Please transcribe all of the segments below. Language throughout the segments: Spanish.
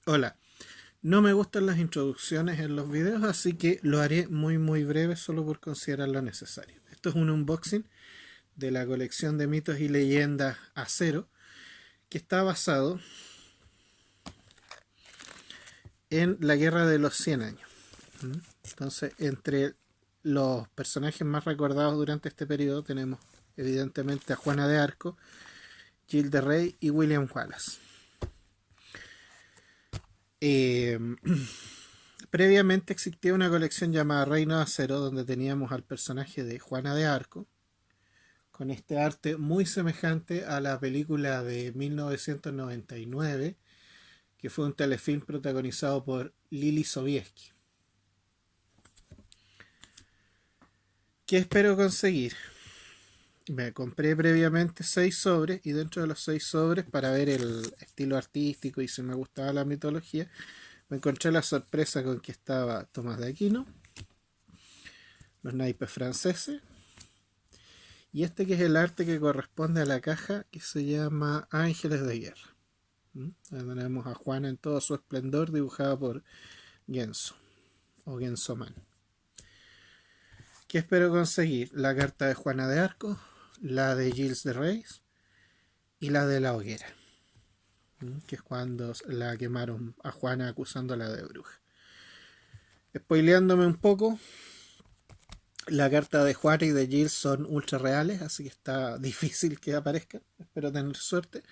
Hola, no me gustan las introducciones en los videos, así que lo haré muy breve solo por considerarlo necesario. Esto es un unboxing de la colección de mitos y leyendas Acero, que está basado en la Guerra de los 100 años. Entonces, entre los personajes más recordados durante este periodo tenemos evidentemente a Juana de Arco, Gilles de Rey y William Wallace. Eh, Previamente existía una colección llamada Reino de Acero, donde teníamos al personaje de Juana de Arco, con este arte muy semejante a la película de 1999, que fue un telefilm protagonizado por Lili Sobieski. ¿Qué espero conseguir? Me compré previamente 6 sobres, y dentro de los 6 sobres, para ver el estilo artístico y si me gustaba la mitología, me encontré la sorpresa con que estaba Tomás de Aquino, los naipes franceses, y este que es el arte que corresponde a la caja, que se llama Ángeles de Guerra. Tenemos a Juana en todo su esplendor, dibujada por Genso o Gensoman. ¿Qué espero conseguir? La carta de Juana de Arco, la de Gilles de Reyes y la de la hoguera, que es cuando la quemaron a Juana acusándola de bruja. Spoileándome un poco, la carta de Juana y de Gilles son ultra reales, así que está difícil que aparezcan. Espero tener suerte.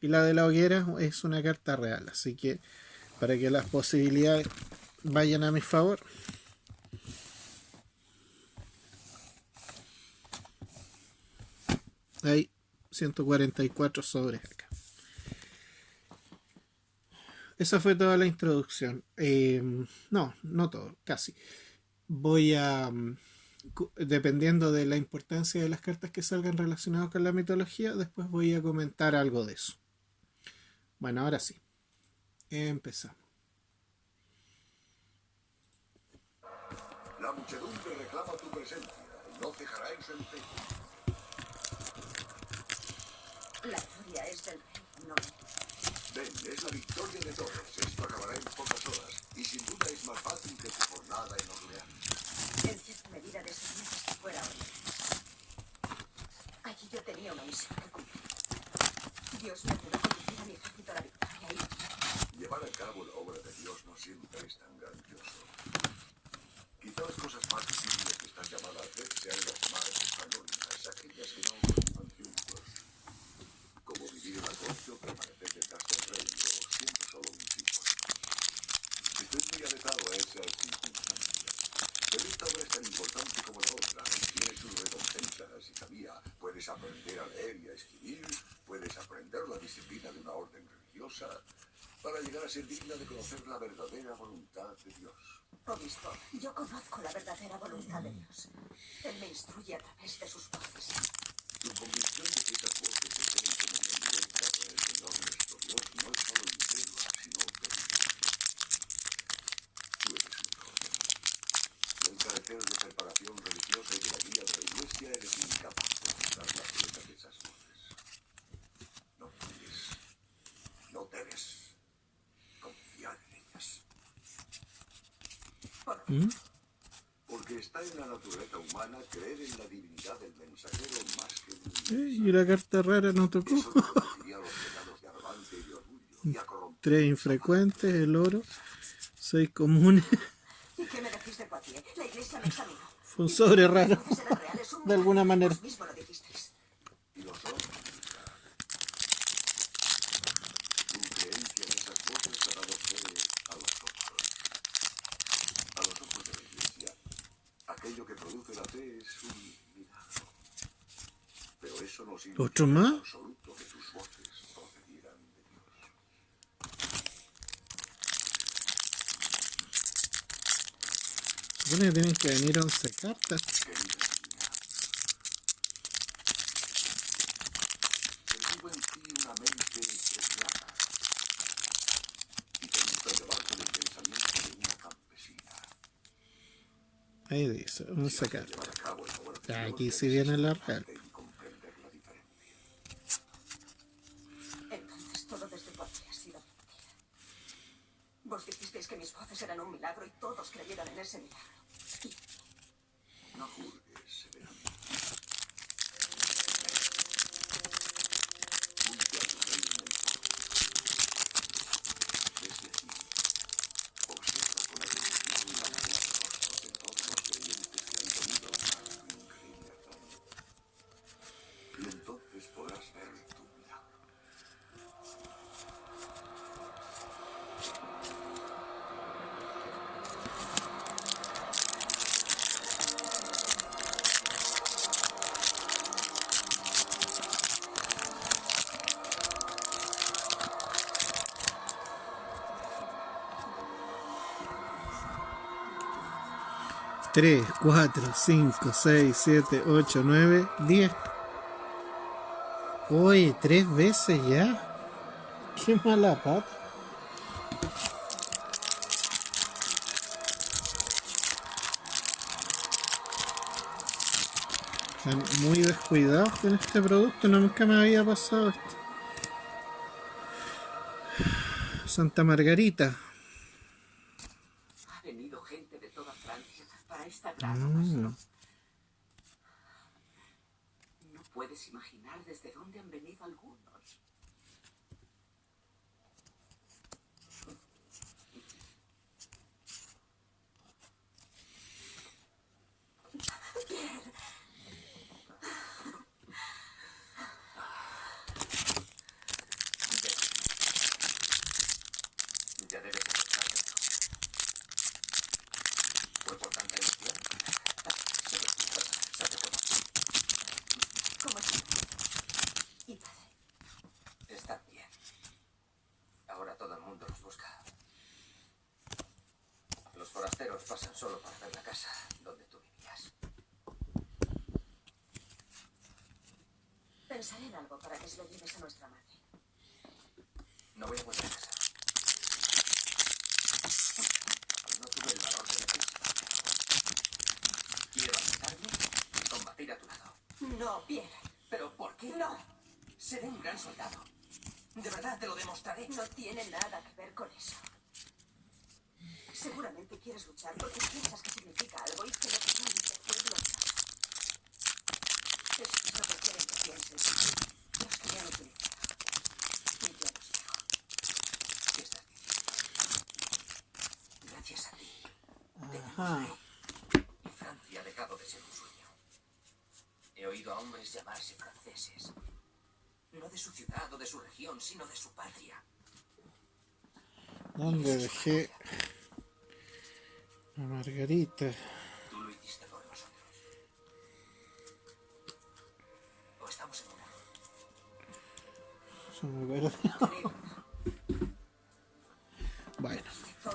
Y la de la hoguera es una carta real, así que para que las posibilidades vayan a mi favor, hay 144 sobres acá. Esa fue toda la introducción. No todo, casi. Voy a, dependiendo de la importancia de las cartas que salgan relacionadas con la mitología, después voy a comentar algo de eso. Bueno, ahora sí, empezamos. La muchedumbre reclama tu presencia y no cejará en su empeño. La furia es del rey, no. Ven, es la victoria de todos. Esto acabará en pocas horas y sin duda es más fácil que tu jornada en Orleans. En cierta medida desearía que esto fuera Orleans. Allí yo tenía una misión que cumplir. Dios me ayudó a conducir a mi ejército a la victoria y... Llevar a cabo la obra de Dios no siempre es tan grandioso. Quizá las cosas más difíciles que estás llamada a hacer sean las más anónimas, aquellas que no ocupan triunfos. Como vivir en la corte o permanecer detrás del rey o siendo solo un tipo. Estoy muy aletado a esas circunstancias. Pero esta obra es tan importante como la otra y tiene sus recompensas y sabía, puedes aprender a leer y a escribir, puedes aprender la disciplina de una orden religiosa para llegar a ser digna de conocer la verdadera voluntad de Dios. Obispo, yo conozco la verdadera voluntad de Dios. Él me instruye a través de sus voces. Tu convicción de que esas voces se tienen comunión directa con el Señor nuestro Dios no es solo incrédula, sino verídica. Tú eres un joven. Del carácter de preparación religiosa y de la guía de la Iglesia eres incapaz de juzgar la pureza de esas voces. No puedes, no debes confiar en ellas. ¿Por qué? Porque está en la naturaleza humana creer en la divinidad del mensajero más que en un mensaje. Y la carta rara no tocó. Eso no conduciría a los pecados de arrogancia y de orgullo y a corromper 3 esa paz. infrecuentes, el oro, 6 comunes. ¿Y qué me decís de Poitiers? La iglesia me examinó. Fue un sobre raro, Las voces eran reales, un de alguna milagro. manera. Vos mismo lo dijisteis. Y lo son, hija. Tu creencia en esas voces ha dado fe a los otros. A los ojos de la Iglesia, aquello que produce la fe es un milagro. Pero eso no ¿Otro significa más? en absoluto que tus voces procedieran de Dios. Supone que tienen que venir 11 cartas. Querida niña, percibo en ti una mente clara y te gusta llevarte del pensamiento de una campesina. Ahí dice, Si 11 has de llevar cartas. a cabo la obra de Dios, Aquí sí debes viene la real. esforzarte y comprender la diferencia. Entonces todo desde Poitiers ha sido mentira. Vos dijisteis que mis voces eran un milagro y todos creyeron en ese milagro. No juzgues severamente. Junto a tu reino en el foro. Desde aquí, observa con atención la luz rostros de todos los creyentes que han comido tan increíble hazaña. Y entonces podrás ver tu milagro. Tres, 4, 5, 6, 7, 8, 9, 10. Oye, 3 veces ya. Qué mala pata. Están muy descuidados con este producto, nunca me había pasado esto. Santa Margarita. Ha venido gente de toda Francia para esta gran ocasión. No puedes imaginar desde dónde han venido algunos. Ya debes encontrarte. ¿Fue por tanta emoción? ¿Cómo estás? ¿Y padre? Están bien. Ahora todo el mundo los busca. Los forasteros pasan solo para ver la casa donde tú vivías. Pensaré en algo para que se lo lleves a nuestra madre. No voy a volver a casa. No tuve el valor de decir. Quiero alistarme y combatir a tu lado. No, Pierre. ¿Pero por qué? No. Seré un gran soldado. De verdad te lo demostraré. No tiene nada que ver con eso. Seguramente quieres luchar porque piensas que significa algo y que lo que tú dices es glorioso. Eso es lo que quieren que pienses. Los que me han utilizado. Y yo los dejo. ¿Qué estás diciendo? Gracias a ti. Ajá. Y Francia ha dejado de ser un sueño. He oído a hombres llamarse franceses. No de su ciudad o de su región, sino de su patria. ¿Dónde dejé a Margarita? Tú lo hiciste por nosotros. O estamos en una. Se me perdió. Bueno,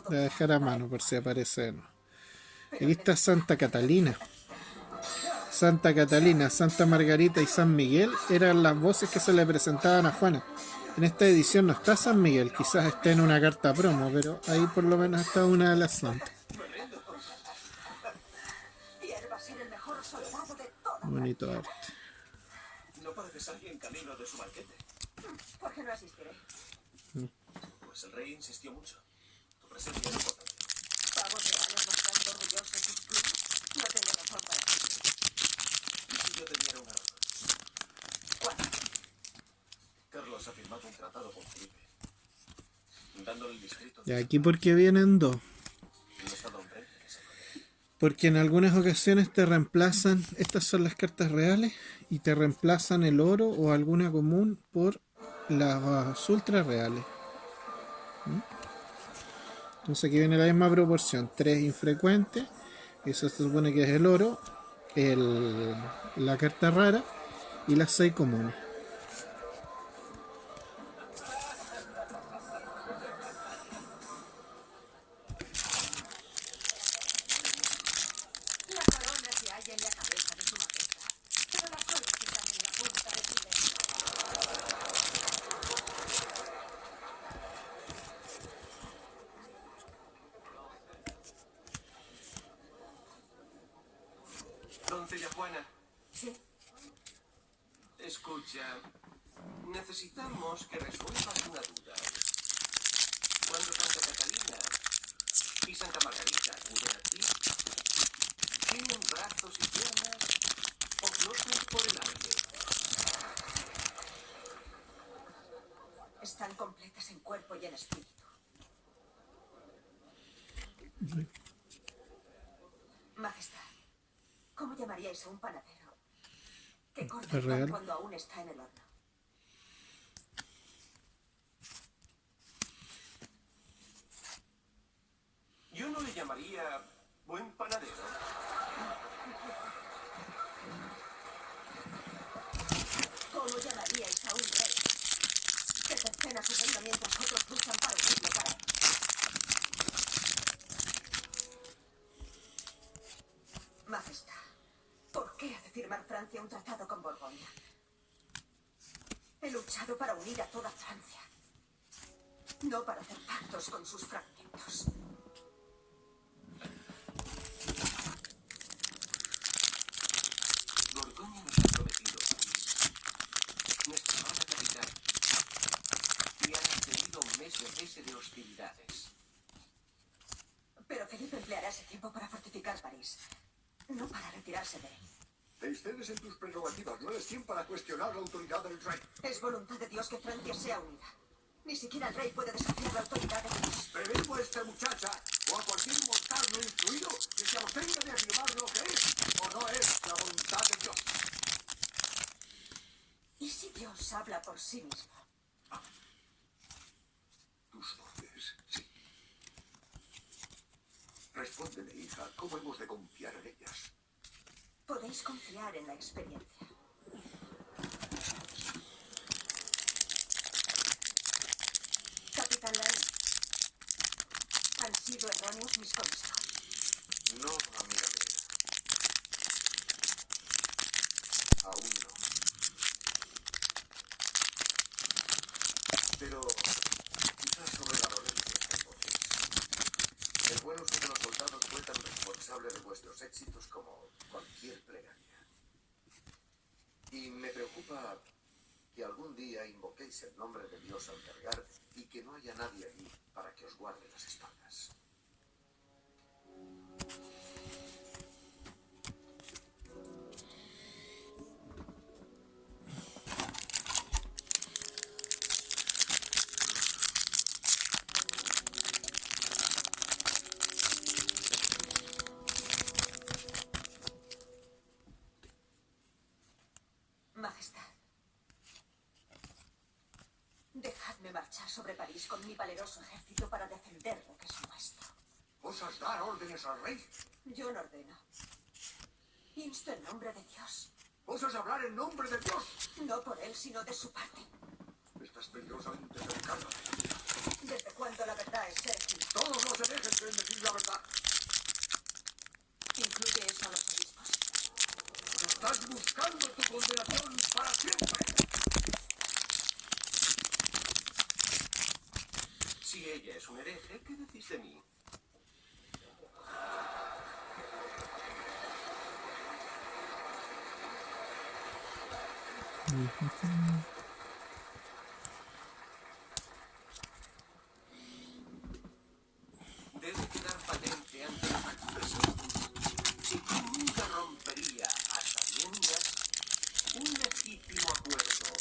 voy a dejar a mano por si aparece de nuevo. Aquí está Santa Catalina. Santa Catalina, Santa Margarita y San Miguel eran las voces que se le presentaban a Juana. En esta edición no está San Miguel, quizás esté en una carta promo, pero ahí por lo menos está una de las santas. Pierre va a ser el mejor soldado de toda. Bonito arte. No pareces alguien camino de su banquete. ¿Por qué no asistiré? Pues el rey insistió mucho. Tu presencia es importante. Pavos reales mostrando orgullosos sus plumas. No tengo razón para eso. ¿Y si yo te diera una razón? ¿Cuál? Carlos ha firmado un tratado con Felipe, dándole el distrito Y aquí porque vienen dos. no está don Rey que se puede. Porque en algunas ocasiones te reemplazan, estas son las cartas reales, y te reemplazan el oro o alguna común por las ultra reales. Entonces aquí viene la misma proporción, 3 infrecuentes, eso se supone que es el oro, la carta rara y las 6 comunes. La corona se halla en la cabeza de su majestad, pero las olas están en la punta de su lengua. Doncella Juana, Sí. escucha. Necesitamos que resuelvas una duda. Cuando Santa Catalina Santa Margarita acuden a ti. Tienen brazos y piernas o flotan por el aire. Están completas en cuerpo y en espíritu. Majestad, ¿cómo llamaríais a un panadero que corta ¿Es el pan real? cuando aún está en el horno? Yo no le llamaría buen panadero. ¿Cómo llamaríais a un rey que cercena su reino mientras otros luchan para unirlo para él? Majestad, ¿por qué ha de firmar Francia un tratado con Borgoña? He luchado para unir a toda Francia, no para hacer pactos con sus fragmentos. Borgoña nos ha prometido París, nuestra amada capital, y han accedido a un mes de cese de hostilidades. Pero Felipe empleará ese tiempo para fortificar París, no para retirarse de él. Te excedes en tus prerrogativas. No eres quien para cuestionar la autoridad del rey. Es voluntad de Dios que Francia sea unida. Ni siquiera el rey puede desafiar la autoridad de Dios. Preveo a esta muchacha o a cualquier mortal no instruido que se abstenga de afirmar lo que es o no es la voluntad de Dios. ¿Y si Dios habla por sí mismo? Tus voces, sí. Respóndeme, hija, ¿cómo hemos de confiar en ellas? Podéis confiar en la experiencia. Capitán Lai, ¿han sido erróneos mis consejos? No, amiga mía. Aún no. Pero quizás sobrevaloré nuestras voces. El buen uso de los soldados fue tan responsable de vuestros éxitos como cualquier plegaria. Y me preocupa que algún día invoquéis el nombre de Dios al cargar y que no haya nadie allí para que os guarde las espaldas. Majestad, dejadme marchar sobre París con mi valeroso ejército para defender lo que es nuestro. ¿Osas dar órdenes al rey? Yo no ordeno. Insto en nombre de Dios. ¿Osas hablar en nombre de Dios? No por él, sino de su parte. Estás peligrosamente cercana. ¿Desde cuándo la verdad es herejía? Todos los herejes creen decir la verdad. ¿Incluye eso a los obispos? Estás buscando tu condenación para siempre. Si ella es un hereje, ¿qué decís de mí? Debe quedar patente ante los aquí presentes que yo nunca rompería a sabiendas un legítimo acuerdo,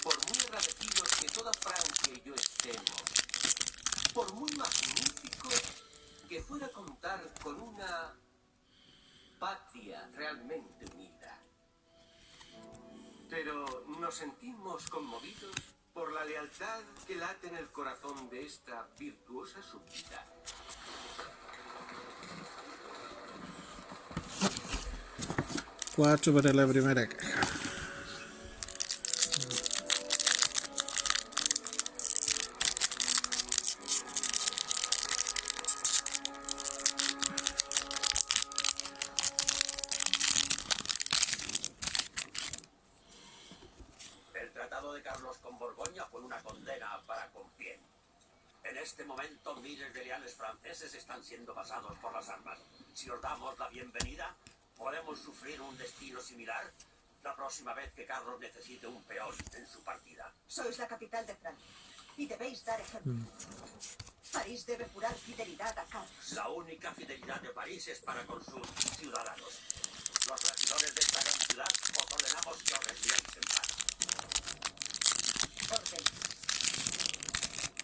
por muy agradecidos que toda Francia y yo estemos, por muy magnífico que fuera contar con una patria realmente unida. Pero nos sentimos conmovidos por la lealtad que late en el corazón de esta virtuosa súbdita. Cuatro para la primera caja. El tratado de Carlos con Borgoña fue una condena para Compiègne. En este momento miles de leales franceses están siendo pasados por las armas. Si os damos la bienvenida, podemos sufrir un destino similar la próxima vez que Carlos necesite un peón en su partida. Sois la capital de Francia y debéis dar ejemplo. París debe jurar fidelidad a Carlos. La única fidelidad de París es para con sus ciudadanos. Los regidores de esta gran ciudad os ordenamos que os retiréis en paz. Orden.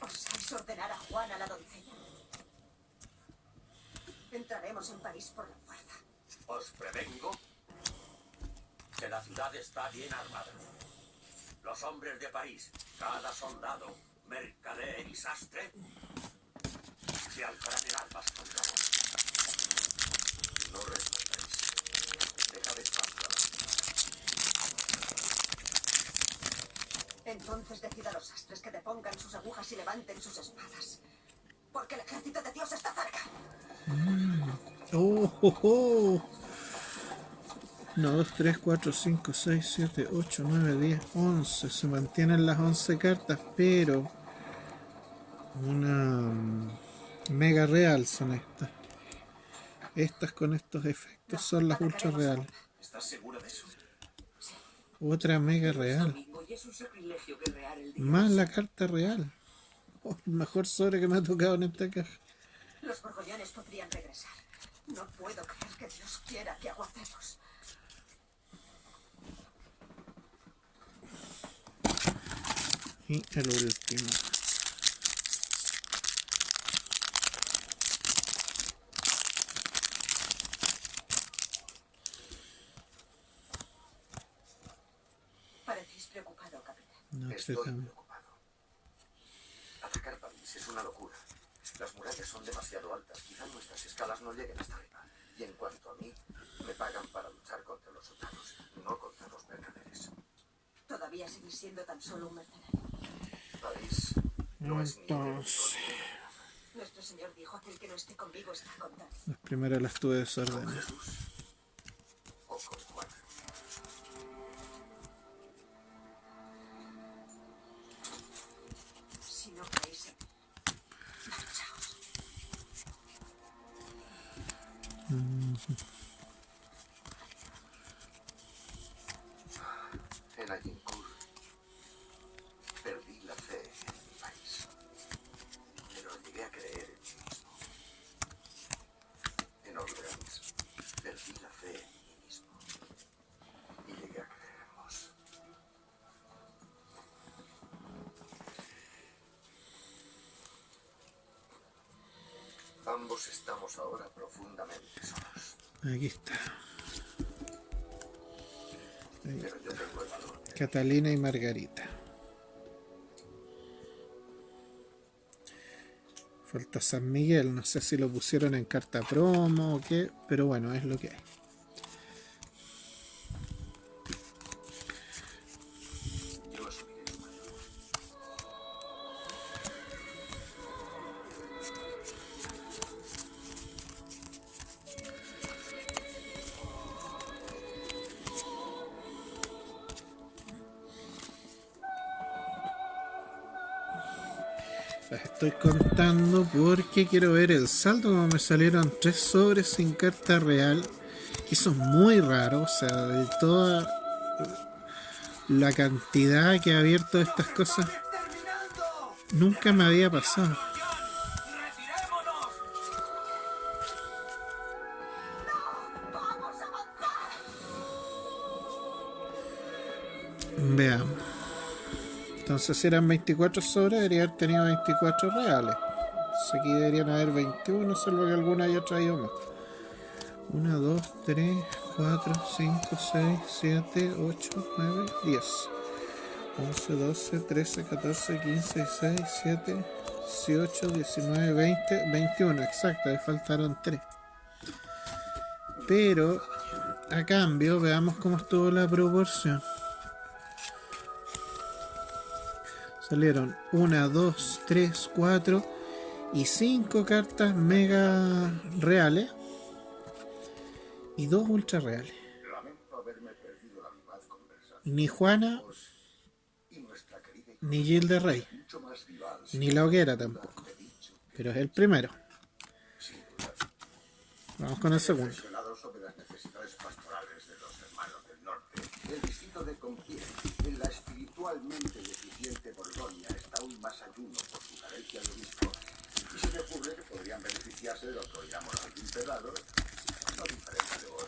¿Osáis ordenar a Juana la doncella? Entraremos en París por la fuerza. Os prevengo que la ciudad está bien armada. Los hombres de París, cada soldado, mercader y sastre, se alzarán en armas contra vos. No respondéis. Dejad espacio a la Entonces decid a los sastres que depongan sus agujas y levanten sus espadas. Porque el ejército de Dios está cerca. Oh, oh, oh. 1, 2, 3, 4, 5, 6, 7, 8, 9, 10, 11. Se mantienen las 11 cartas, pero una mega real son estas. Estas con estos efectos son las ultra reales. ¿Estás segura de eso? Otra mega real. Domingo, y es un sacrilegio guerrear el día. Más la carta real. Oh, el mejor sobre que me ha tocado en esta caja. Los borgoñones podrían regresar. No puedo creer que Dios quiera que aguacemos. Y el último. Parecéis preocupado, capitán. No sé Estoy tan- preocupado. Atacar París es una locura. Las murallas son demasiado altas. Quizá nuestras escalas no lleguen hasta arriba. Y en cuanto a mí, me pagan para luchar contra los soldados, no contra los mercaderes. Todavía seguís siendo tan solo un mercenario. París no es ni Entonces, Nuestro Señor dijo: aquel que no esté conmigo está contra mí. las primeras las tuve con desordenadas. Jesús o con Juan. Si no creéis en mí, marchaos. En Agincourt perdí la fe en mi país, pero llegué a creer en mí mismo. En Orleans perdí la fe en mí mismo y llegué a creer en vos. Ambos estamos ahora profundamente solos, Aquí está. Ahí. pero yo tengo el valor de Catalina y Margarita. Falta San Miguel, no sé si lo pusieron en carta promo o qué, pero bueno, es lo que hay. yo asumiré el mando. Las estoy contando porque quiero ver el saldo, como me salieron 3 sobres sin carta real. Y eso es muy raro, o sea, de toda la cantidad que ha abierto estas cosas, ¡Terminando! nunca me había pasado. ¡Retirémonos! ¡Vamos a avanzar! Veamos. Entonces, si eran 24 sobres, debería haber tenido 24 reales. Entonces, aquí deberían haber 21, salvo que alguna haya traído más. 1, 2, 3, 4, 5, 6, 7, 8, 9, 10. 11, 12, 13, 14, 15, 16, 17, 18, 19, 20, 21. Exacto, me faltaron 3. Pero, a cambio, veamos cómo estuvo la proporción. Salieron 1, 2, 3, 4 y 5 cartas mega reales y 2 ultra reales. Lamento haberme perdido la vivaz conversación. Ni Juana, Y nuestra querida y ni Gil de Rey, mucho más vival. ni la hoguera tampoco. He dicho que Pero es el primero. sin duda. Vamos con el segundo. Reflexionado sobre las necesidades pastorales de los hermanos del norte. El distrito de Compiègne, en la espiritualmente deficiente Borgoña, está aún más ayuno por su carencia de obispo. Y se ocurre que podrían beneficiarse de la autoridad moral de un emperador, no diferente de vos.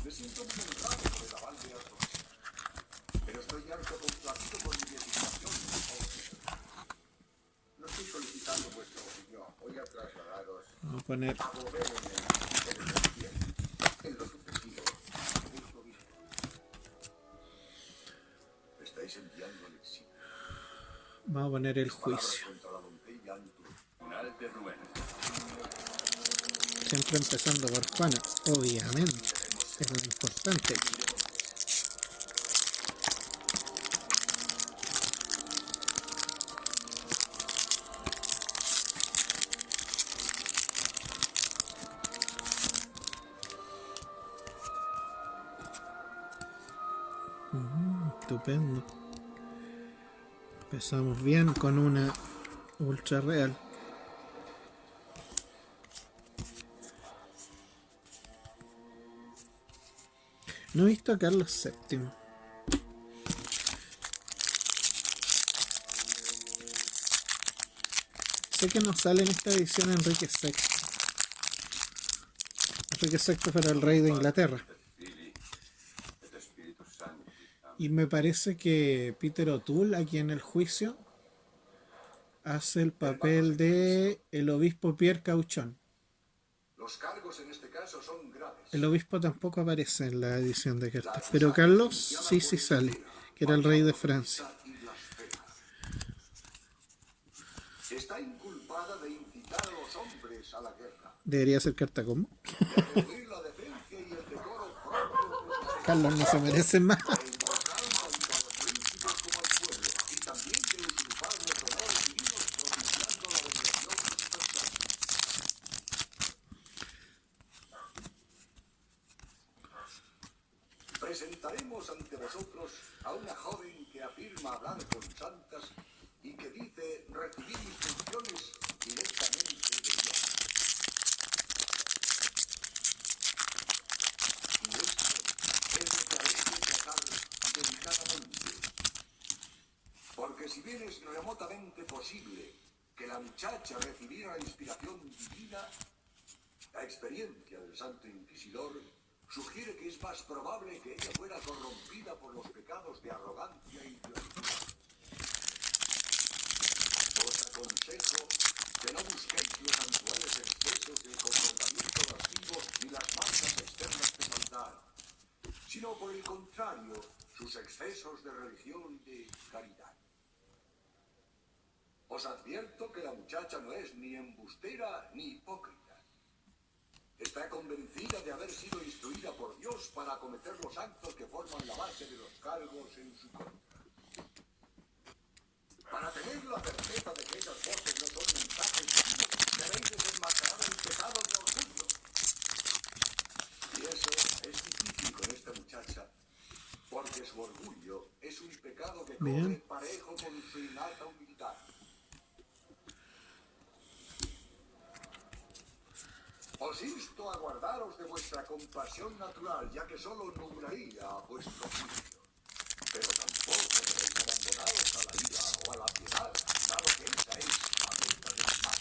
Me siento muy honrado por el aval de Arthur, pero estoy harto complacido por mi designación. No estoy solicitando vuestra opinión, voy a trasladaros Vamos a poner a volver en lo sucesivo. Es lo mismo. Me estáis enviando al exilio. Vamos a poner el Palabras juicio. contra la doncella Antur. Tribunal de Rubén. Siempre empezando por Juana, obviamente. Es lo importante. Estupendo. Empezamos bien con una ultra real. No he visto a Carlos VII. Sé que no sale en esta edición Enrique VI. Enrique VI fue el rey de Inglaterra. Y me parece que Peter O'Toole, aquí en el juicio, hace el papel de el obispo Pierre Cauchon. Los cargos en este caso son graves. El obispo tampoco aparece en la edición de Kertes, pero Carlos sí sale, que era el rey de Francia. Está inculpada de incitar a los hombres a la guerra, Debería ser carta como. de reducir la decencia y el decoro propio de sus Carlos no se merece más. invocar tanto a los príncipes como al pueblo, y también de usurpar los honores divinos propiciando la veneración universal. Presentaremos ante vosotros a una joven que afirma hablar con santas y que dice recibir instrucciones directamente de Dios. Y esto es lo que habéis de tratar delicadamente. Porque si bien es remotamente posible que la muchacha recibiera la inspiración divina, la experiencia del Santo Inquisidor sugiere que es más probable que ella fuera corrompida por los pecados de arrogancia y violencia. Os aconsejo que no busquéis los habituales excesos del comportamiento lascivo ni las marcas externas de maldad, sino por el contrario, sus excesos de religión y de caridad. Os advierto que la muchacha no es ni embustera ni hipócrita. Está convencida de haber sido instruida por Dios para acometer los actos que forman la base de los cargos en su contra. Para tener la certeza de que esas voces no son mensajes divinos, debéis desenmascarar el pecado de orgullo. Y eso es difícil con esta muchacha, porque su orgullo es un pecado que corre Bien. parejo con su innata humildad. Os insto a guardaros de vuestra compasión natural, ya que solo nublaría a vuestro juicio. Pero tampoco debéis abandonaros a la ira o a la piedad, dado que esa es la meta del mal.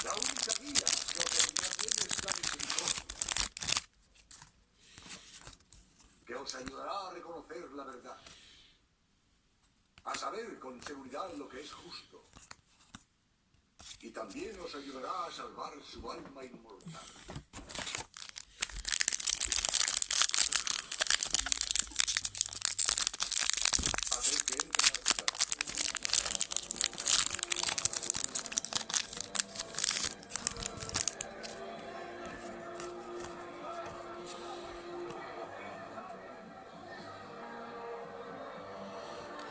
La única guía que os bien es la misericordia, que os ayudará a reconocer la verdad, a saber con seguridad lo que es justo, y también os ayudará a salvar su alma inmortal. Haced que entre a la ciudad.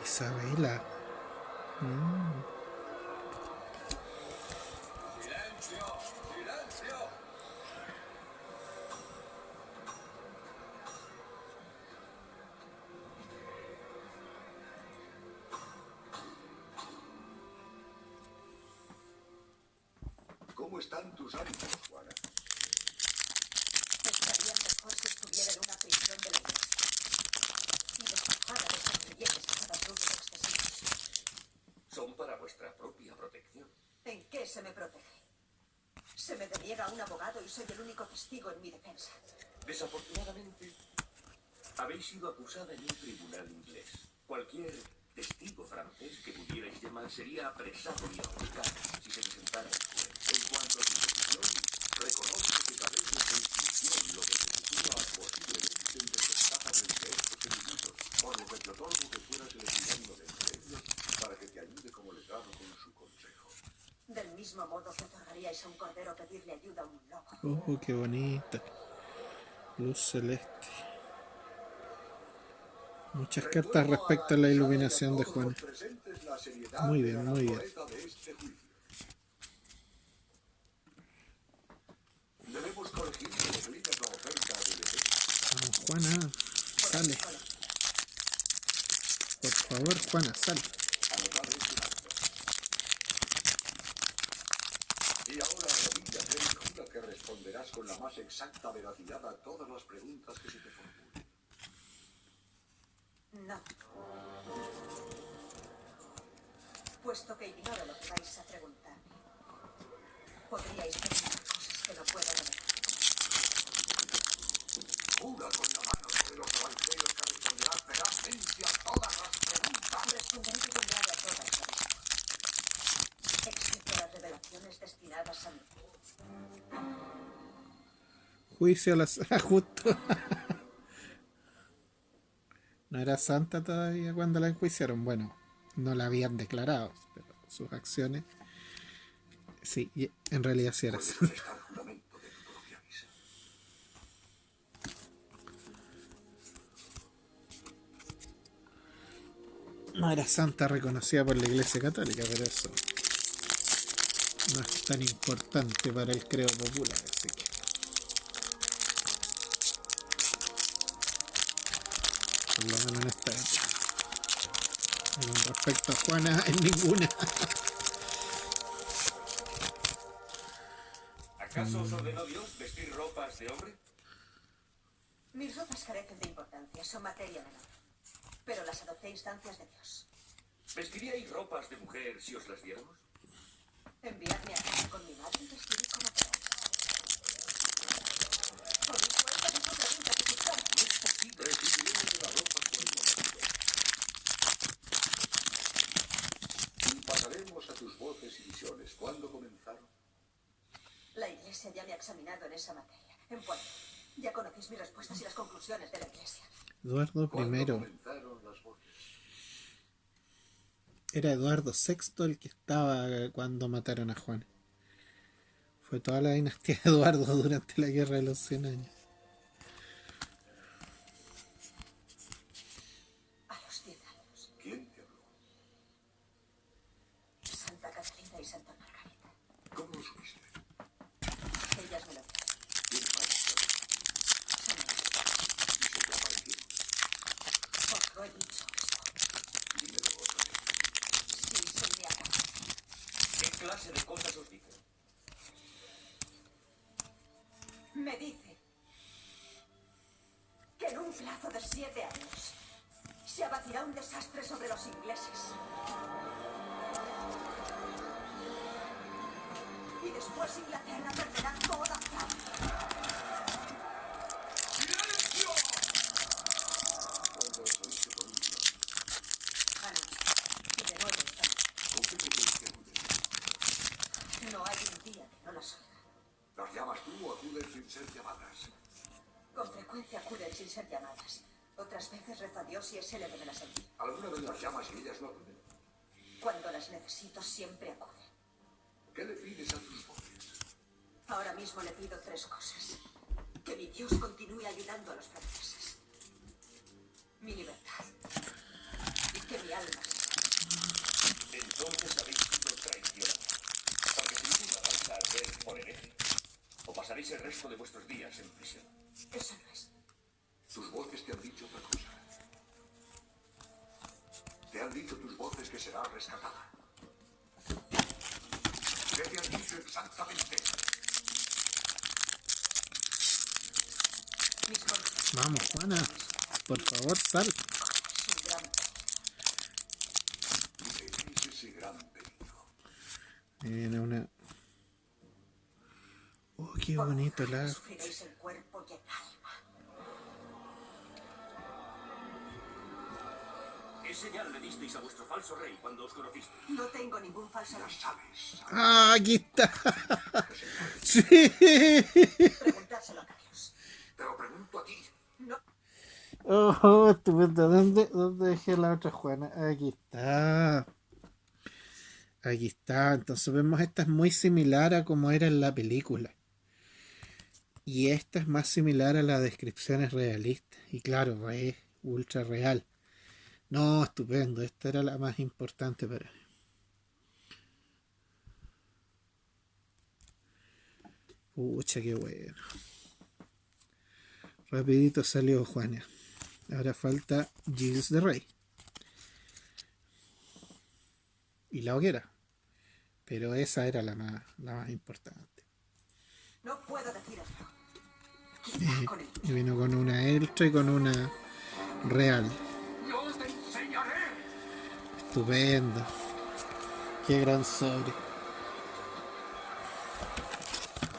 Isabela. ¡Silencio! ¡Silencio! ¿Cómo están tus ánimos, Juana? Estarían mejor si estuviera en una prisión de la iglesia. Y despojada de esos billetes a cada bruto excesivos. Son para vuestra propia protección. ¿En qué Ese me protege. Se me deniega un abogado y soy el único testigo en mi defensa. Desafortunadamente, habéis sido acusada en un tribunal inglés. Cualquier testigo francés que pudierais llamar sería apresado y ahorcado si se presentara en juez. En cuanto a su posición, reconozco que carece de intuición, lo que se sitúa posiblemente en desventaja frente a estos eruditos, por lo que te otorgo que fueras elegir uno de entre ellos para que te ayude como letrado con su consejo. Del mismo modo que otorgaríais a un cordero pedirle ayuda a un lobo. Oh, qué bonita. Luz celeste. Muchas cartas respecto a la iluminación de Juana. Muy bien, muy bien. Debemos corregir que declinas la oferta del Vamos, Juana, sale. Por favor, Juana, sale. anotar este acto. Y ahora arrodíllate y jura que responderás con la más exacta veracidad a todas las preguntas que se te formulen. No. Puesto que ignoro lo que vais a preguntarme, podríais preguntar cosas que no puedo revelar. Jura con la mano sobre los evangelios que responderás verazmente a todas las preguntas. Responderé que tendré a todas las excepto las revelaciones destinadas a mí. Juicio a la justo. No era santa todavía cuando la enjuiciaron. Bueno, no la habían declarado, pero sus acciones. Sí, en realidad sí era santa. Prestar juramento de tu propia misa. No era santa reconocida por la Iglesia Católica, pero eso no es tan importante para el credo popular, así que. Por lo menos en esta época. Y con respecto a Juana, en ninguna. ¿Acaso os ordenó Dios vestir ropas de hombre? Mis ropas carecen de importancia, son materia menor. Pero las adopté a instancias de Dios. ¿Vestiríais ropas de mujer si os las diéramos? Enviadme a casa con mi madre y vestiré como queráis. Obispo, esta misma pregunta que buscaba. No es posible, recibiremos de la ropa por el momento. Y pasaremos a tus voces y visiones. ¿Cuándo comenzaron? La Iglesia ya me ha examinado en esa materia. En cuanto, ya conocéis mis respuestas y las conclusiones de la Iglesia. Eduardo ¿Cuándo I. comenzaron las voces? Era Eduardo VI el que estaba cuando mataron a Juan. Fue toda la dinastía de Eduardo durante la Guerra de los 100 años. A los 10 años, ¿Quién te habló? Santa Catalina y Santa Margarita. ¿Cómo lo supiste? Ellas me lo dieron. ¿Quién más? Son ellas. ¿Y se te aparecieron? Os lo he dicho, obispo. Dímelo otra vez. Sí, se me acaba. ¿Qué clase de cosas os dice? Me dice que en un plazo de 7 años se abatirá un desastre sobre los ingleses. Y después Inglaterra perderá toda Francia. ¿Cuándo lo oíste por última? Anoche. Y de nuevo esta noche. ¿Con qué te crees que No hay un día que no las oiga. ¿Las llamas tú o acuden sin ser llamadas? Con frecuencia acuden sin ser llamadas. Otras veces rezo a Dios y es él el que me las envía. ¿Alguna vez las llamas y ellas no acuden? Cuando las necesito siempre acuden. ¿Qué le pides a tus voces? Ahora mismo le pido 3 cosas. Que mi Dios continúe ayudando a los franceses. Mi libertad. Y que mi alma se Entonces habéis sido traicionados. Porque sin duda vais a arder por hereje. O pasaréis el resto de vuestros días en prisión. Eso no es. Tus voces te han dicho otra cosa. Te han dicho tus voces que serás rescatada. ¿Qué te han dicho exactamente? Mis consejos. Vamos, Juana. Por favor, sal. Es un gran ¿Y qué es ese gran peligro? Viene una... Oh, qué Por bonito el Zahra arte. sufriréis en cuerpo y en alma. ¿Qué señal le disteis a vuestro falso rey cuando os conociste? No tengo ningún falso Ya rey. sabes. ¡Ah, aquí está! Sí. Preguntárselo a Carius. Te lo pregunto a ti. No, Oh, estupendo. ¿Dónde dejé la otra Juana? Aquí está. Aquí está. Entonces vemos, esta es muy similar a como era en la película. Y esta es más similar a las descripciones realistas. Y claro, es ultra real. No, estupendo. Esta era la más importante para mí. Pucha, qué bueno. Rapidito salió Juana. Ahora falta Gilles de Rey. Y la hoguera. Pero esa era la más importante. no puedo decir eso. Quizá con el Y vino con una Eltra y con una Real. Yo te enseñaré. Estupendo. Qué gran sobre.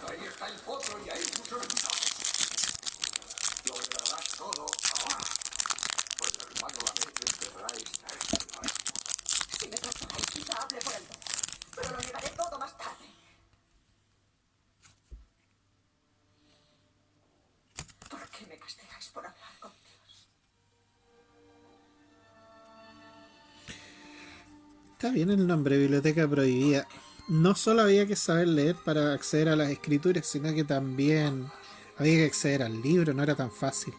Ahí está el potro y ahí puso el resultado. Lo revelarás todo ahora. Pues el hermano Lamech enterrará esta escena. Si me castigáis, quizá hable por el dedo. Pero lo negaré todo más tarde. ¿Por qué me castigáis por hablar con Dios? Está bien el nombre, Biblioteca Prohibida. No solo había que saber leer para acceder a las escrituras, sino que también había que acceder al libro, no era tan fácil.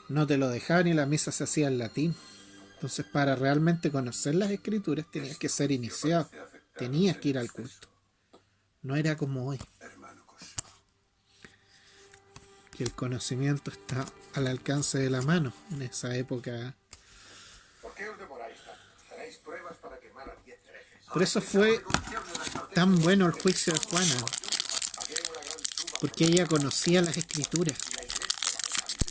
No te lo dejaban y la misa se hacía en latín. Entonces, para realmente conocer las escrituras tenías que ser iniciado. Tenías que ir al culto. No era como hoy, Hermano Cosmo. que el conocimiento está al alcance de la mano. En esa época. ¿Por qué os demoráis tanto? Tenéis pruebas para quemar a 10 herejes. Por eso fue tan bueno el juicio de Juana. Aquí hay una gran suma. Porque ella conocía las escrituras. Si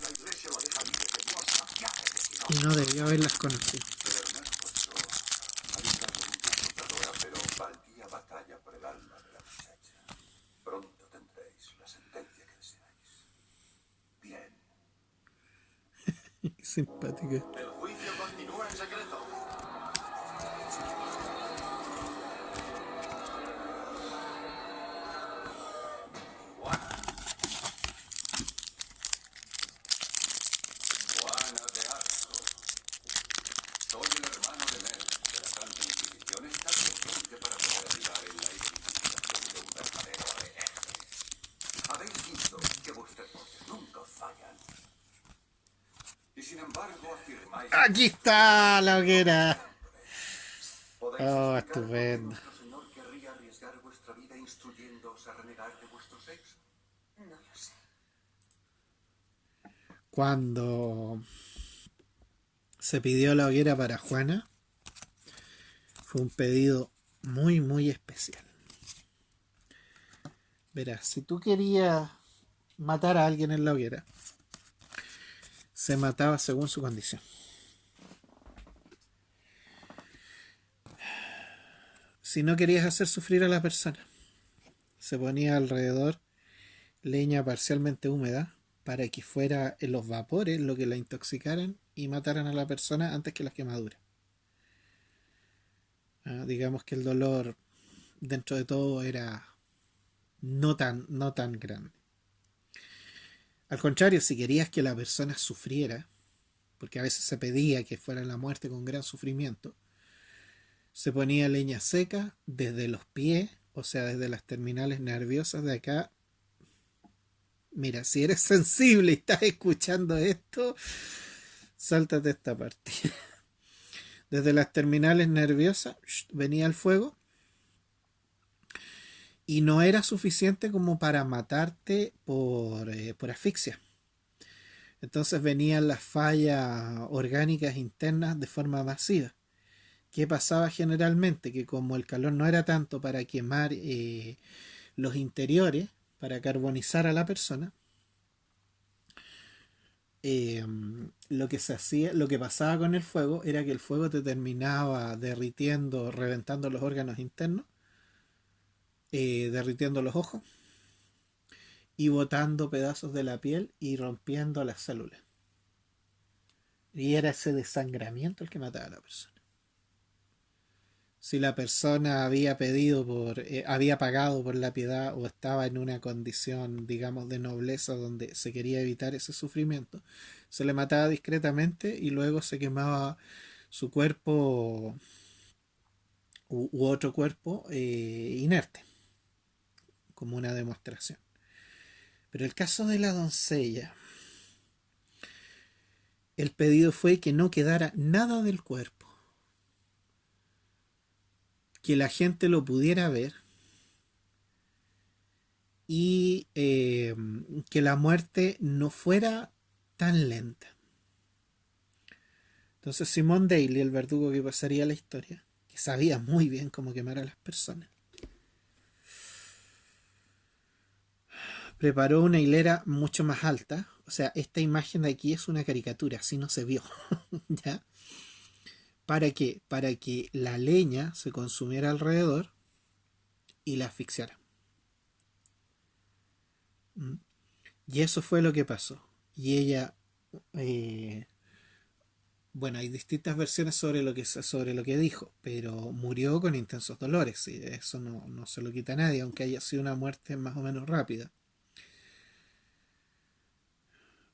la iglesia lo deja libre de Dios, ya que si no. Y no debió haberlas conocido. Pero valía batalla por el alma de la muchacha. Pronto tendréis la sentencia que deseáis. Bien. Simpática. El juicio continúa en secreto. Juana de Arco. Soy el hermano de Mel, de la Santa Inquisición. Está presente para poder ayudar en la identificación de un verdadero hereje. Habéis visto que vuestras voces nunca os fallan. Y sin embargo afirmáis... Aquí está la hoguera. ¿Podéis Oh, explicar por qué estupendo. nuestro Señor querría arriesgar vuestra vida instruyéndoos a renegar de vuestro sexo? No lo sé. Cuando se pidió la hoguera para Juana, fue un pedido muy, muy especial. Verás, si tú querías matar a alguien en la hoguera, se mataba según su condición. Si no querías hacer sufrir a la persona, se ponía alrededor leña parcialmente húmeda para que fuera en los vapores lo que la intoxicaran y mataran a la persona antes que las quemaduras. Digamos que el dolor dentro de todo era no tan grande. Al contrario, si querías que la persona sufriera, porque a veces se pedía que fuera la muerte con gran sufrimiento, se ponía leña seca desde los pies, o sea, desde las terminales nerviosas de acá. Mira, si eres sensible y estás escuchando esto, sáltate esta parte. Desde las terminales nerviosas venía el fuego y no era suficiente como para matarte por asfixia. Entonces venían las fallas orgánicas internas de forma masiva. ¿Qué pasaba generalmente? Que como el calor no era tanto para quemar los interiores, para carbonizar a la persona, lo que se hacía, lo que pasaba con el fuego era que el fuego te terminaba derritiendo, reventando los órganos internos derritiendo los ojos y botando pedazos de la piel y rompiendo las células. Y era ese desangramiento el que mataba a la persona. Si la persona había había pagado por la piedad o estaba en una condición, digamos, de nobleza donde se quería evitar ese sufrimiento, se le mataba discretamente y luego se quemaba su cuerpo u otro cuerpo inerte, como una demostración. Pero el caso de la doncella, el pedido fue que no quedara nada del cuerpo, que la gente lo pudiera ver y que la muerte no fuera tan lenta. Entonces Simón Daly, el verdugo que pasaría la historia, que sabía muy bien cómo quemar a las personas, preparó una hilera mucho más alta. O sea, esta imagen de aquí es una caricatura, así no se vio. ¿Ya? ¿Para qué? Para que la leña se consumiera alrededor y la asfixiara. Y eso fue lo que pasó. Y ella, bueno, hay distintas versiones sobre lo que dijo, pero murió con intensos dolores. Y eso no se lo quita a nadie, aunque haya sido una muerte más o menos rápida.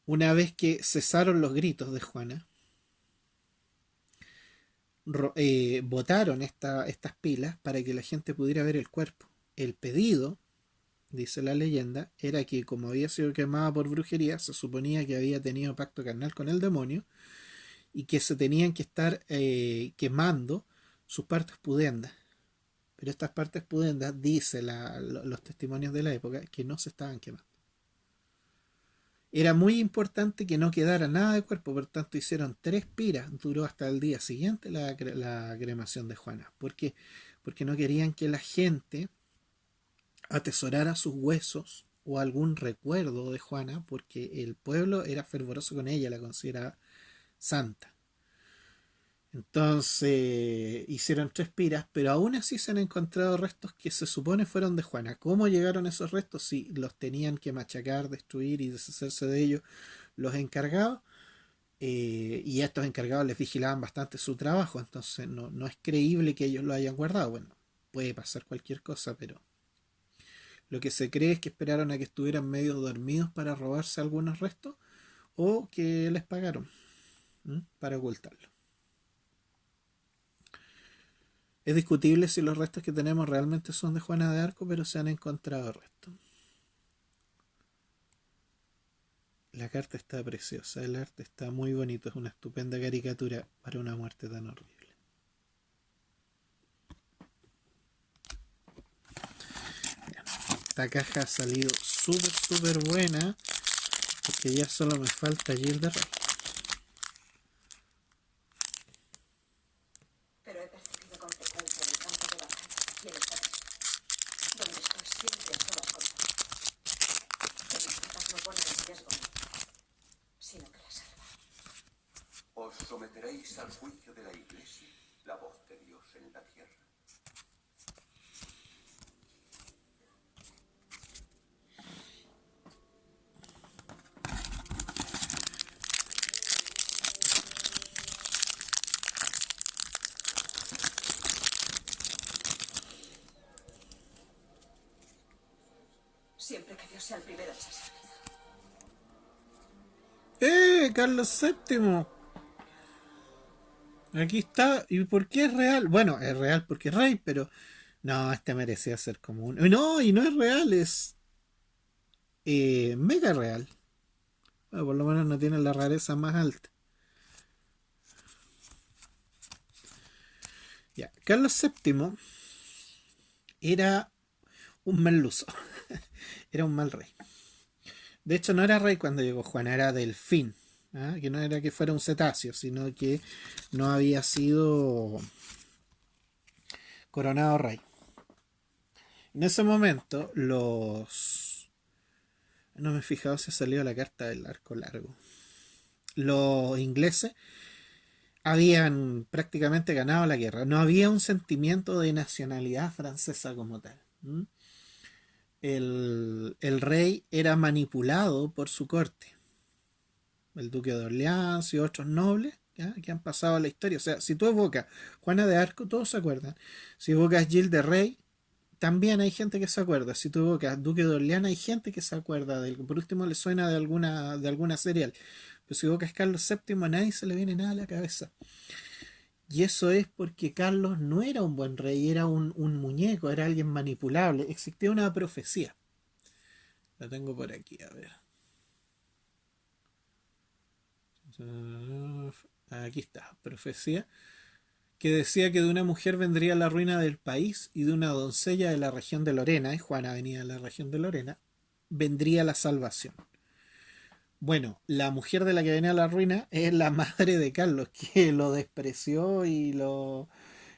Una vez que cesaron los gritos de Juana, botaron estas pilas para que la gente pudiera ver el cuerpo. El pedido, dice la leyenda, era que como había sido quemada por brujería, se suponía que había tenido pacto carnal con el demonio y que se tenían que estar quemando sus partes pudendas. Pero estas partes pudendas, dice los testimonios de la época, que no se estaban quemando. Era muy importante que no quedara nada de cuerpo, por tanto hicieron 3 piras, duró hasta el día siguiente la cremación de Juana. ¿Por qué? Porque no querían que la gente atesorara sus huesos o algún recuerdo de Juana, porque el pueblo era fervoroso con ella, la consideraba santa. Entonces hicieron 3 piras, pero aún así se han encontrado restos que se supone fueron de Juana. ¿Cómo llegaron esos restos? Si los tenían que machacar, destruir y deshacerse de ellos los encargados, y a estos encargados les vigilaban bastante su trabajo, entonces no es creíble que ellos lo hayan guardado. Bueno, puede pasar cualquier cosa, pero lo que se cree es que esperaron a que estuvieran medio dormidos para robarse algunos restos o que les pagaron para ocultarlo. Es discutible si los restos que tenemos realmente son de Juana de Arco, pero se han encontrado restos. La carta está preciosa, el arte está muy bonito, es una estupenda caricatura para una muerte tan horrible. Bien, esta caja ha salido súper buena, porque ya solo me falta Gil de Rey. Pero he percibido con frecuencia en el campo de batalla y en esta casa, donde estoy siempre a solas con vos, que mis cartas no ponen en riesgo, sino que las salvan. Os someteréis al juicio de la Iglesia, la voz de Dios en la tierra. Siempre que Dios sea el primero en ser servido. Carlos VII. Aquí está. ¿Y por qué es real? Bueno, es real porque es rey, pero no, este merecía ser común. No, y no es real, es mega real. Bueno, por lo menos no tiene la rareza más alta. Ya, Carlos VII era un mal luso. Era un mal rey. De hecho, no era rey cuando llegó Juana, era delfín. ¿Ah? Que no era que fuera un cetáceo, sino que no había sido coronado rey. En ese momento, no me he fijado si ha salido la carta del arco largo. Los ingleses habían prácticamente ganado la guerra. No había un sentimiento de nacionalidad francesa como tal. ¿Mm? El rey era manipulado por su corte, el duque de Orleans y otros nobles, ¿ya? Que han pasado a la historia. O sea, si tú evocas Juana de Arco, todos se acuerdan. Si evocas Gilles de Rey, también hay gente que se acuerda. Si tú evocas Duque de Orleans, hay gente que se acuerda de él. Por último, le suena de alguna serial. Pero si evocas Carlos VII, a nadie se le viene nada a la cabeza. Y eso es porque Carlos no era un buen rey, era un muñeco, era alguien manipulable. Existía una profecía. La tengo por aquí, a ver. Aquí está, profecía, que decía que de una mujer vendría la ruina del país y de una doncella de la región de Lorena, y Juana venía de la región de Lorena, vendría la salvación. Bueno, la mujer de la que venía la ruina es la madre de Carlos, que lo despreció y lo...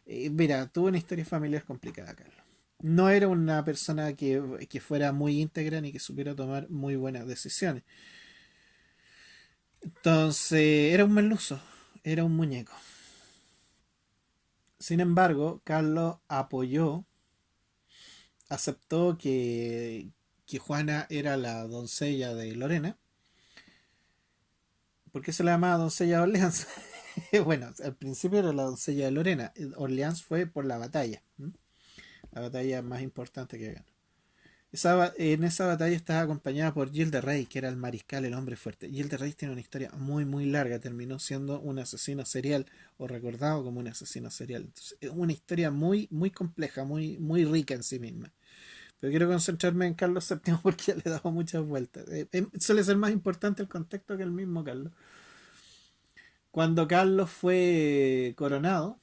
mira, tuvo una historia familiar complicada, Carlos. No era una persona que fuera muy íntegra ni que supiera tomar muy buenas decisiones. Entonces, era un merluzo, era un muñeco. Sin embargo, Carlos apoyó, aceptó que Juana era la doncella de Lorena. ¿Por qué se la llamaba doncella de Orleans? Bueno, al principio era la doncella de Lorena. Orleans fue por la batalla, ¿m? La batalla más importante que ganó. En esa batalla estaba acompañada por Gilles de Rey, que era el mariscal, el hombre fuerte. Gilles de Rey tiene una historia muy, muy larga. Terminó siendo un asesino serial, o recordado como un asesino serial. Entonces, es una historia muy, muy compleja, muy, muy rica en sí misma. Pero quiero concentrarme en Carlos VII porque ya le he dado muchas vueltas. Suele ser más importante el contexto que el mismo Carlos. Cuando Carlos fue coronado,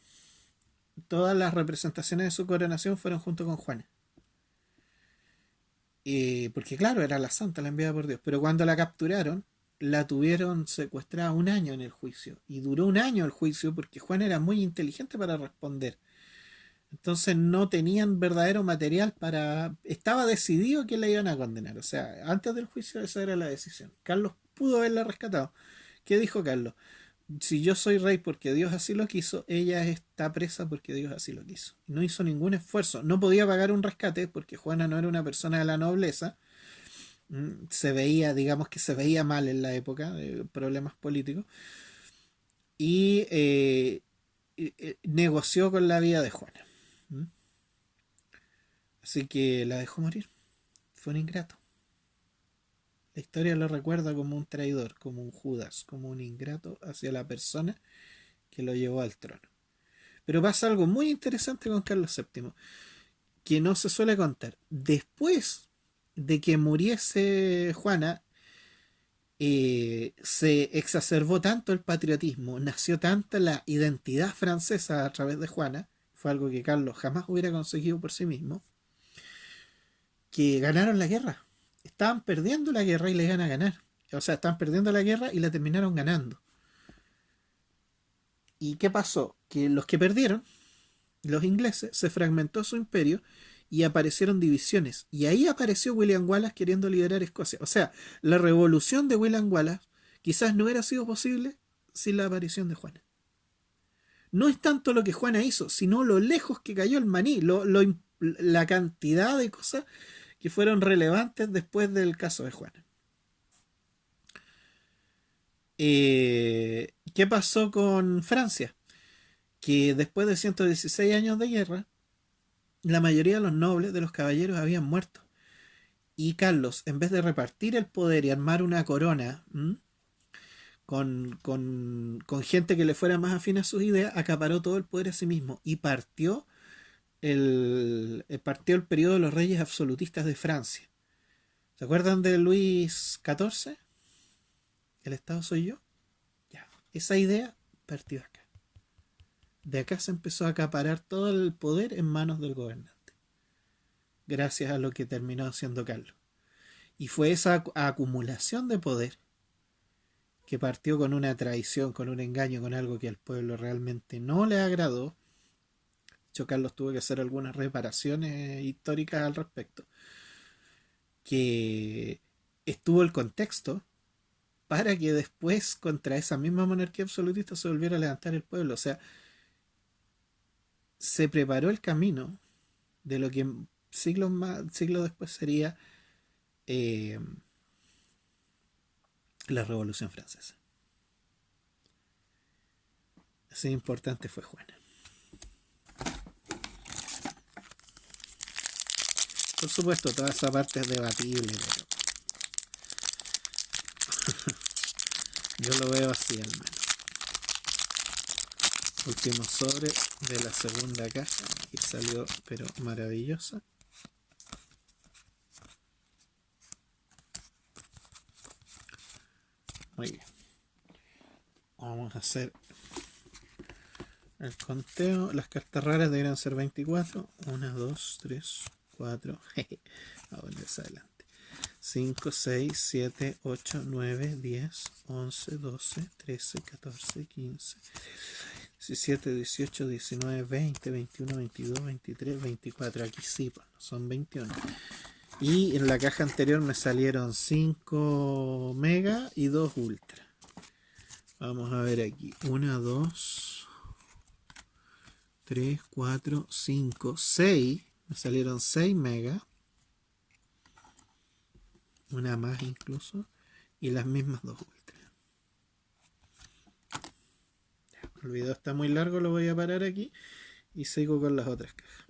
todas las representaciones de su coronación fueron junto con Juana. Porque claro, era la santa, la enviada por Dios. Pero cuando la capturaron, la tuvieron secuestrada un año en el juicio. Y duró un año el juicio porque Juan era muy inteligente para responder. Entonces no tenían verdadero material para... Estaba decidido que la iban a condenar. O sea, antes del juicio esa era la decisión. Carlos pudo haberla rescatado. ¿Qué dijo Carlos? Si yo soy rey porque Dios así lo quiso, ella está presa porque Dios así lo quiso. No hizo ningún esfuerzo. No podía pagar un rescate porque Juana no era una persona de la nobleza. Se veía, digamos que se veía mal en la época, problemas políticos. Y negoció con la vida de Juana. Así que la dejó morir. Fue un ingrato. La historia lo recuerda como un traidor, como un Judas, como un ingrato hacia la persona que lo llevó al trono. Pero pasa algo muy interesante con Carlos VII, que no se suele contar. Después de que muriese Juana, se exacerbó tanto el patriotismo, nació tanta la identidad francesa a través de Juana, fue algo que Carlos jamás hubiera conseguido por sí mismo, que ganaron la guerra. Estaban perdiendo la guerra y le iban a ganar. O sea, estaban perdiendo la guerra y la terminaron ganando. ¿Y qué pasó? Que los que perdieron, los ingleses, se fragmentó su imperio y aparecieron divisiones. Y ahí apareció William Wallace queriendo liderar Escocia. O sea, la revolución de William Wallace quizás no hubiera sido posible sin la aparición de Juana. No es tanto lo que Juana hizo, sino lo lejos que cayó el maní, la cantidad de cosas que fueron relevantes después del caso de Juana. ¿Qué pasó con Francia? Que después de 116 años de guerra, la mayoría de los nobles, de los caballeros, habían muerto. Y Carlos, en vez de repartir el poder y armar una corona con gente que le fuera más afín a sus ideas, acaparó todo el poder a sí mismo y partió el periodo de los reyes absolutistas de Francia. ¿Se acuerdan de Luis XIV? ¿El Estado soy yo? Ya. Esa idea partió acá. De acá se empezó a acaparar todo el poder en manos del gobernante. Gracias a lo que terminó haciendo Carlos. Y fue esa acumulación de poder que partió con una traición, con un engaño, con algo que al pueblo realmente no le agradó. De hecho, Carlos tuvo que hacer algunas reparaciones históricas al respecto. Que estuvo el contexto para que después contra esa misma monarquía absolutista se volviera a levantar el pueblo. O sea, se preparó el camino de lo que siglos después sería la Revolución Francesa. Así importante fue Juana. Por supuesto, toda esa parte es debatible, pero yo lo veo así al menos. Último sobre de la segunda caja y salió pero maravillosa. Muy bien. Vamos a hacer el conteo. Las cartas raras deberían ser 24. 1, 2, 3, 4. Ahora más adelante. 5, 6, 7, 8, 9, 10, 11, 12, 13, 14, 15, 17, 18, 19, 20, 21, 22, 23, 24. Aquí sí, pues, son 21. Y en la caja anterior me salieron 5 mega y 2 ultra. Vamos a ver aquí. 1, 2, 3, 4, 5, 6. Me salieron 6 mega. Una más incluso. Y las mismas 2 ultra. El video está muy largo, lo voy a parar aquí. Y sigo con las otras cajas.